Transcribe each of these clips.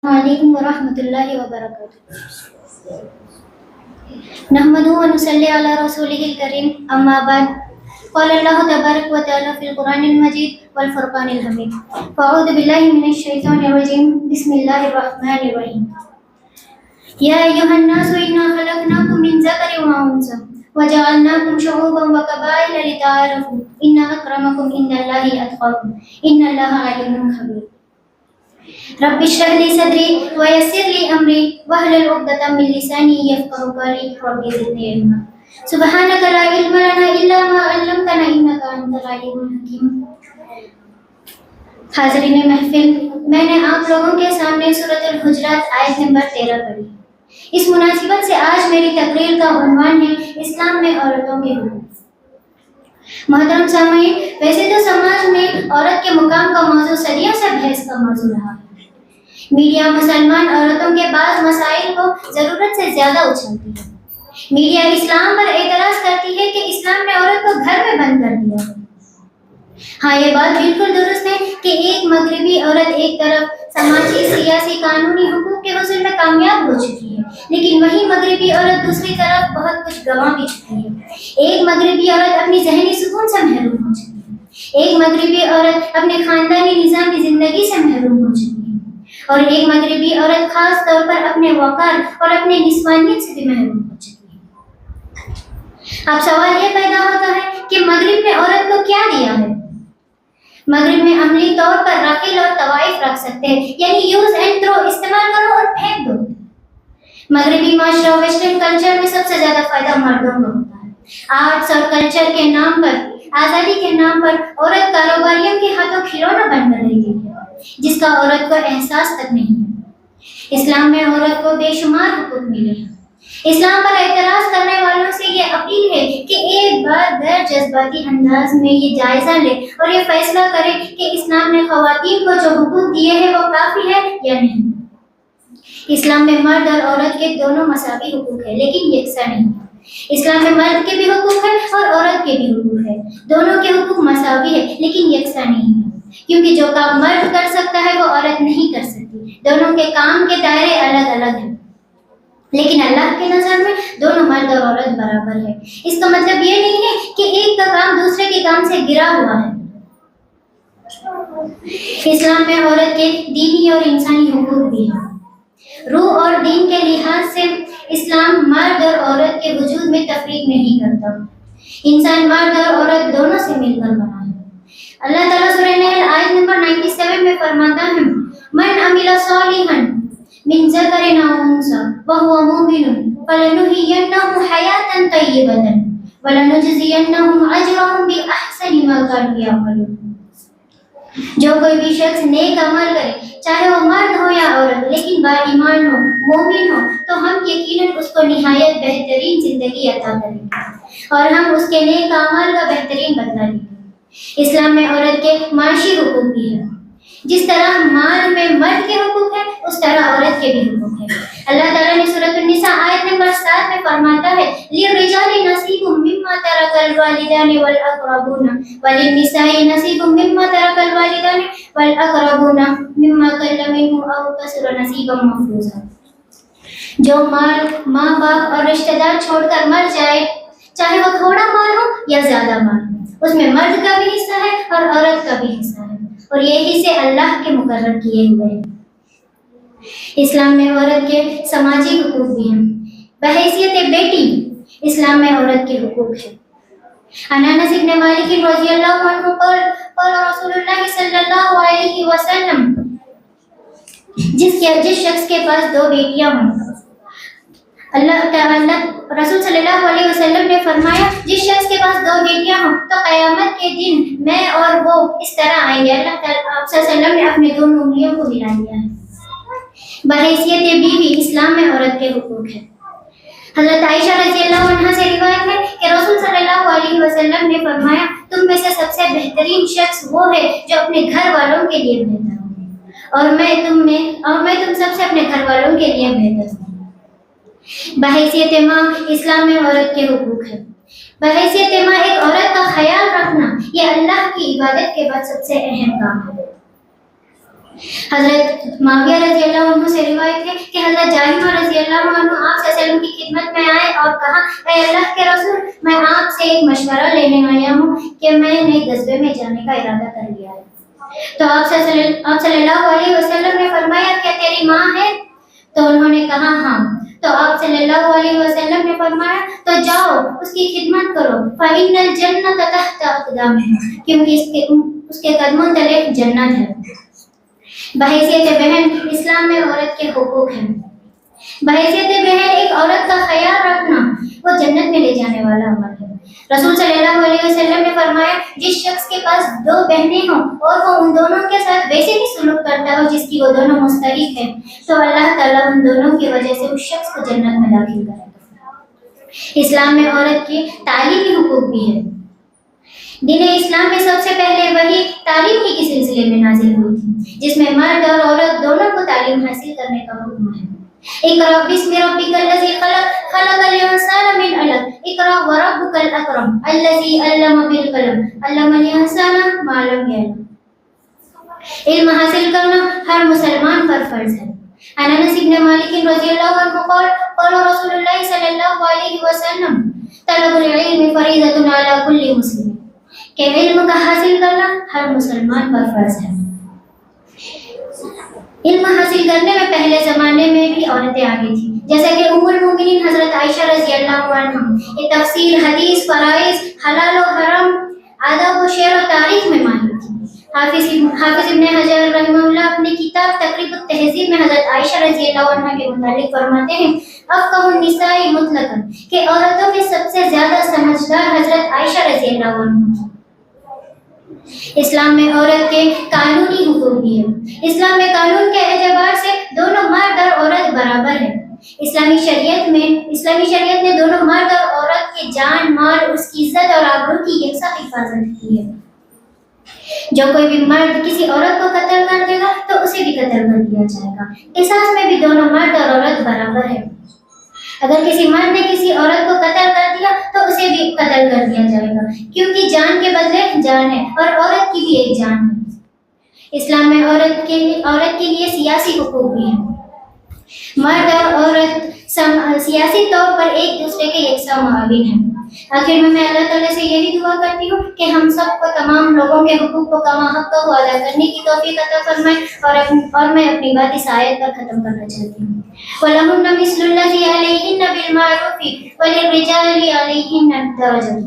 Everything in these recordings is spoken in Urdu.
وعلیکم ورحمۃ اللہ وبرکاتہ نحمده ونصلی علی رسولہ الکریم اما بعد قال اللہ تبارک و تعالی فی القرآن المجید والفرقان الحمید فاعوذ باللہ من الشیطان الرجیم بسم اللہ الرحمن الرحیم یا ایھا الناس انا خلقناکم من ذکر و انثی وجعلناکم شعوبا وقبائل لتعارفوا ان اکرمکم عند اللہ اتقاکم ان اللہ علیم خبیر رب اشرح لي صدري ويسر لي امري واحلل عقدة من لساني يفقهوا قولي رب زدني علما سبحانك لا علم لنا الا ما علمتنا انك انت العليم الحكيم. حاضرین محفل، میں نے آپ لوگوں کے سامنے سورۃ الحجرات آیت نمبر 13 پڑھی. اس مناسبت سے آج میری تقریر کا عنوان ہے اسلام میں عورتوں کے حقوق. محترم سامعین، ویسے تو سماج میں عورت کے مقام کا موضوع صدیوں سے بحث کا موضوع رہا ہے. میڈیا مسلمان عورتوں کے بعض مسائل کو ضرورت سے زیادہ اچھالتی ہے. میڈیا اسلام پر اعتراض کرتی ہے کہ اسلام نے عورت کو گھر میں بند کر دیا ہے. ہاں، یہ بات بالکل درست ہے کہ ایک مغربی عورت ایک طرف سماجی، سیاسی، قانونی حقوق کے حصول میں کامیاب ہو چکی ہے، لیکن وہی مغربی عورت دوسری طرف بہت کچھ گنوا بھی چکی ہے. ایک مغربی عورت اپنی ذہنی سکون سے محروم ہو چکی ہے. ایک مغربی عورت اپنے خاندانی نظامی زندگی سے محروم ہو چکی ہے، اور ایک مغربی عورت خاص طور پر اپنے وقار اور اپنے نسوانیت سے بھی محروم ہو چکی ہے. اب سوال یہ پیدا ہوتا ہے کہ مغرب نے عورت کو کیا دیا ہے؟ مغرب میں عملی طور پر رقیل اور طوائف رکھ سکتے ہیں، یعنی یوز اینڈ تھرو، استعمال کرو اور پھینک دو. مغربی معاشرہ ویسٹرن کلچر میں سب سے زیادہ فائدہ مردوں کو ہوتا ہے. آرٹس اور کلچر کے نام پر، آزادی کے نام پر عورت کاروباریوں کے ہاتھوں کھلونا بن کر رہی ہے، جس کا عورت کو احساس تک نہیں ہے. اسلام میں عورت کو بے شمار حقوق ملے ہیں. اسلام پر اعتراض کرنے والوں سے یہ اپیل ہے کہ ایک بار غیر جذباتی انداز میں یہ جائزہ لے اور یہ فیصلہ کرے کہ اسلام نے خواتین کو جو حقوق دیے ہیں وہ کافی ہے یا نہیں. اسلام میں مرد اور عورت کے دونوں مساوی حقوق ہیں، لیکن یکساں نہیں. اسلام میں مرد کے بھی حقوق ہیں اور عورت کے بھی حقوق ہیں. دونوں کے حقوق مساوی ہیں لیکن یکساں نہیں ہیں، کیونکہ جو کام مرد کر سکتا ہے وہ عورت نہیں کر سکتی. دونوں کے کام کے دائرے الگ الگ ہیں، لیکن اللہ کے نظر میں دونوں مرد اور عورت برابر ہے. اس کا مطلب یہ نہیں ہے کہ ایک کا کام دوسرے کے کام سے گرا ہوا ہے. اسلام میں عورت کے دینی اور انسانی حقوق بھی ہیں. روح اور دین کے لحاظ سے اسلام مرد اور عورت کے وجود میں تفریق نہیں کرتا. انسان مرد اور عورت دونوں سے مل کر بنا ہے. اللہ تعالیٰ سورہ نحل آیت نمبر 97 میں فرماتا ہے: من عمل صالحا من ذکر او انثی وهو مؤمن فلنحیینہ حیاۃ طیبۃ ولنجزینہم اجرہم باحسن ما کانوا یعملون. جو کوئی بھی شخص نیک عمل کرے، چاہے وہ مرد ہو یا عورت، لیکن با ایمان ہو، مومن ہو، تو ہم یقیناً اس کو نہایت بہترین زندگی عطا کریں گے اور ہم اس کے نیک اعمال کا بہترین بدلہ لیں گے. اسلام میں عورت کے معاشی حقوق بھی ہیں. جس طرح مال میں مرد کے حقوق ہیں، اس طرح عورت کے بھی حقوق ہیں. اللہ تعالیٰ نے سورۃ النساء آیت نمبر 7 میں فرماتا ہے: لِلرِّجَالِ نَصِیبٌ مِّمَّا تَرَکَ الْوَالِدَانِ وَالْأَقْرَبُونَ وَلِلنِّسَاءِ نَصِیبٌ مِّمَّا تَرَکَ الْوَالِدَانِ وَالْأَقْرَبُونَ مِمَّا قَلَّ مِنْهُ أَوْ كَثُرَ نَصِیبًا مَّفْرُوضًا. جو مال ماں باپ اور رشتہ دار چھوڑ کر مر جائے، چاہے وہ تھوڑا مال ہو یا زیادہ مال ہو، اس میں مرد کا بھی حصہ ہے اور عورت کا بھی حصہ ہے، اور یہ حصے اللہ کے مقرر کیے ہوئے ہیں. اسلام میں عورت کے سماجی حقوق بھی ہیں. بحیثیت بیٹی اسلام میں عورت کے حقوق ہیں. عن انس بن مالک رضی اللہ عنہ قال رسول اللہ صلی اللہ علیہ وسلم: جس شخص کے پاس دو بیٹیاں ہوں، رسول صلی اللہ علیہ وسلم نے فرمایا، جس شخص کے پاس دو بیٹیاں ہوں تو قیامت کے دن میں اور وہ اس طرح آئیں گے. اللہ تعالیٰ آپ صلی اللہ علیہ وسلم نے اپنے دونوں انگلیوں کو ملا دیا ہے. بحیثیت بیوی اسلام میں عورت کے حقوق ہیں. حضرت عائشہ رضی اللہ عنہا سے روایت ہے کہ رسول صلی اللہ علیہ وسلم نے فرمایا، تم میں سے سب سے بہترین شخص وہ ہے جو اپنے گھر والوں کے لیے بہتر ہو، اور میں تم سب سے اپنے گھر والوں کے لیے بہتر ہوں. بحیثیت ماں اسلام میں عورت کے حقوق ہے. بحیثیت ماں ایک عورت کا خیال رکھنا یہ اللہ کی عبادت کے بعد سب سے اہم کام ہے. حضرت معاویہ رضی اللہ عنہ سے جاہمہ رضی اللہ عنہ آپ صلی اللہ علیہ وسلم کی خدمت میں آئے اور کہا اے اللہ کے رسول میں آپ سے ایک مشورہ لینے آیا ہوں کہ میں نے غزوے میں جانے کا ارادہ کر لیا ہے۔ تو آپ صلی اللہ علیہ وسلم نے فرمایا کیا تیری ماں ہے؟ تو انہوں نے کہا ہاں۔ تو آپ صلی اللہ علیہ وسلم نے فرمایا تو جاؤ اس کی خدمت کرو فإن الجنة تحت أقدامها، کیونکہ اس کے قدموں تلے جنت ہے۔ بحیثیت بہن اسلام میں عورت کے حقوق ہیں۔ بحیثیت بہن ایک عورت کا خیال رکھنا وہ جنت میں لے جانے والا عمل ہے۔ رسول صلی اللہ علیہ وسلم نے فرمایا جس شخص کے پاس دو بہنیں ہوں اور وہ ان دونوں کے ساتھ ویسے ہی سلوک کرتا ہو جس کی وہ دونوں مستحق ہیں تو اللہ تعالیٰ ان دونوں کی وجہ سے اس شخص کو جنت میں داخل کرے گا۔ اسلام میں عورت کے تعلیمی حقوق بھی ہے۔ دین اسلام میں سب سے پہلے وہی تعلیم ہی کے سلسلے میں نازل ہوئی تھی جس میں مرد اور عورت دونوں کو تعلیم حاصل کرنے کا حکم ہے۔ اقرأ باسم ربک الذی خلق خلق الانسان من علق اقرأ وربک الاکرم الذی علم بالقلم علم الانسان ما لم یعلم۔ علم حاصل کرنا ہر مسلمان پر فرض ہے۔ عن انس بن مالک رضی اللہ عنہ قال قال رسول اللہ صلی اللہ علیہ وسلم طلب العلم فریضۃ علی کل مسلم، کہ علم کا حاصل کرنا ہر مسلمان پر فرض ہے۔ علم حاصل کرنے میں پہلے زمانے میں بھی عورتیں آگے تھیں، جیسا کہ ام المؤمنین حضرت عائشہ رضی اللہ عنہ یہ تفسیر، حدیث، فرائض، حلال و حرام، آداب و شعر و تاریخ میں ماہر تھی۔ حافظ ابن حجر رحمہ اللہ اپنی کتاب تقریب التہذیب میں حضرت عائشہ رضی اللہ عنہ کے متعلق فرماتے ہیں افقہ النساء مطلقا، کہ عورتوں میں سب سے زیادہ سمجھدار حضرت عائشہ رضی اللہ عنہ تھی۔ اسلام میں عورت کے قانونی حقوق بھی ہے۔ اسلام میں قانون کے اعتبار سے دونوں مرد اور عورت برابر ہیں۔ اسلامی شریعت نے دونوں مرد اور عورت کے جان مال، اس کی عزت اور آبرو کی یکساں حفاظت کی ہے۔ جو کوئی بھی مرد کسی عورت کو قتل کر دے گا تو اسے بھی قتل کر دیا جائے گا۔ قصاص میں بھی دونوں مرد اور عورت برابر ہیں۔ اگر کسی مرد نے کسی عورت کو قتل کر دیا تو اسے بھی قتل کر دیا جائے گا، کیونکہ جان کے بدلے جان ہے اور عورت کی بھی ایک جان ہے۔ اسلام میں عورت کے لیے سیاسی حقوق بھی ہیں۔ مرد اور عورت سیاسی طور پر ایک دوسرے کے یکساں معاون ہیں۔ آخر میں اللہ تعالیٰ سے یہی دعا کرتی ہوں کہ ہم سب کو تمام لوگوں کے حقوق کو کما حق کو ادا کرنے کی توفیق عطا فرمائے، اور میں اپنی بات اس آیت پر ختم کرنا چاہتی ہوں۔ وَلَهُنَّ مِثْلُ الَّذِي عَلَيْهِنَّ بِالْمَعْرُوفِ وَلِلرِّجَالِ عَلَيْهِنَّ دَرَجَةٌ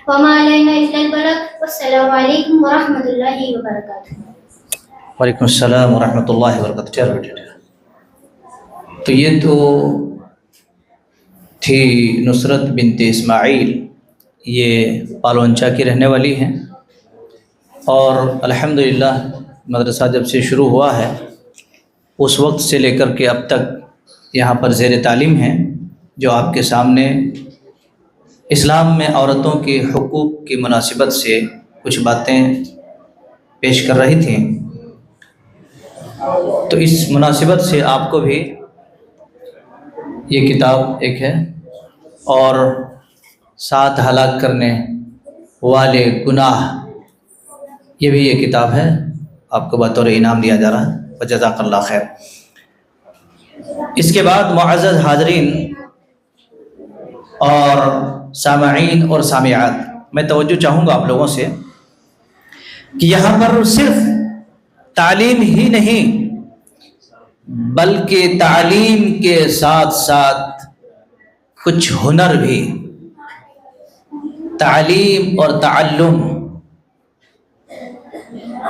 وَمَا عَلَيْنَا إِلَّا الْبَلَاغُ وَالسَّلَامُ عَلَيْكُمْ وَرَحْمَةُ اللَّهِ وَبَرَكَاتُهُ۔ وعلیکم السلام ورحمۃ اللہ وبرکاتہ۔ تو یہ تو تھی نصرت بنت اسماعیل، یہ پالونچا کی رہنے والی ہیں، اور الحمدللہ مدرسہ جب سے شروع ہوا ہے اس وقت سے لے کر کے اب تک یہاں پر زیر تعلیم ہیں، جو آپ کے سامنے اسلام میں عورتوں کے حقوق کی مناسبت سے کچھ باتیں پیش کر رہی تھیں۔ تو اس مناسبت سے آپ کو بھی یہ کتاب ایک ہے، اور 7 ہلاک کرنے والے گناہ، یہ بھی یہ کتاب ہے، آپ کو بطور انعام دیا جا رہا ہے، وجزاک اللہ خیر۔ اس کے بعد معزز حاضرین اور سامعین اور سامعات، میں توجہ چاہوں گا آپ لوگوں سے کہ یہاں پر صرف تعلیم ہی نہیں بلکہ تعلیم کے ساتھ ساتھ کچھ ہنر بھی، تعلیم اور تعلم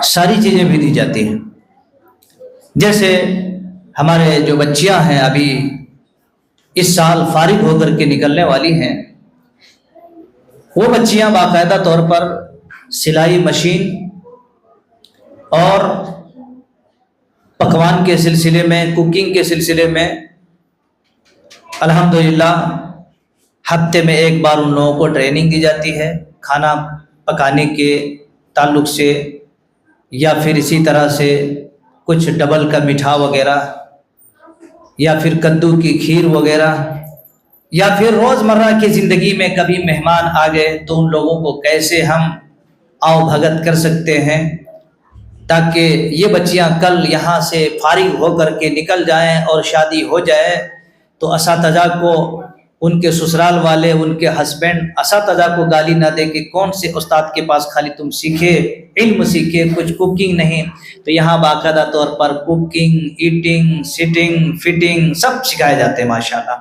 ساری چیزیں بھی دی جاتی ہیں۔ جیسے ہمارے جو بچیاں ہیں ابھی اس سال فارغ ہو کر کے نکلنے والی ہیں، وہ بچیاں باقاعدہ طور پر سلائی مشین اور پکوان کے سلسلے میں، کوکنگ کے سلسلے میں الحمدللہ ہفتے میں ایک بار ان لوگوں کو ٹریننگ دی جاتی ہے، کھانا پکانے کے تعلق سے، یا پھر اسی طرح سے کچھ ڈبل کا میٹھا وغیرہ، یا پھر کدو کی کھیر وغیرہ، یا پھر روزمرہ کی زندگی میں کبھی مہمان آ گئے تو ان لوگوں کو کیسے ہم آؤ بھگت کر سکتے ہیں، تاکہ یہ بچیاں کل یہاں سے فارغ ہو کر کے نکل جائیں اور شادی ہو جائے تو اساتذہ کو، ان کے سسرال والے، ان کے ہسبینڈ اساتذہ کو گالی نہ دے کہ کون سے استاد کے پاس خالی تم سیکھے، علم سیکھے، کچھ کوکنگ نہیں۔ تو یہاں باقاعدہ طور پر کوکنگ، ایٹنگ، سٹنگ، فٹنگ سب سکھائے جاتے ہیں ماشاءاللہ۔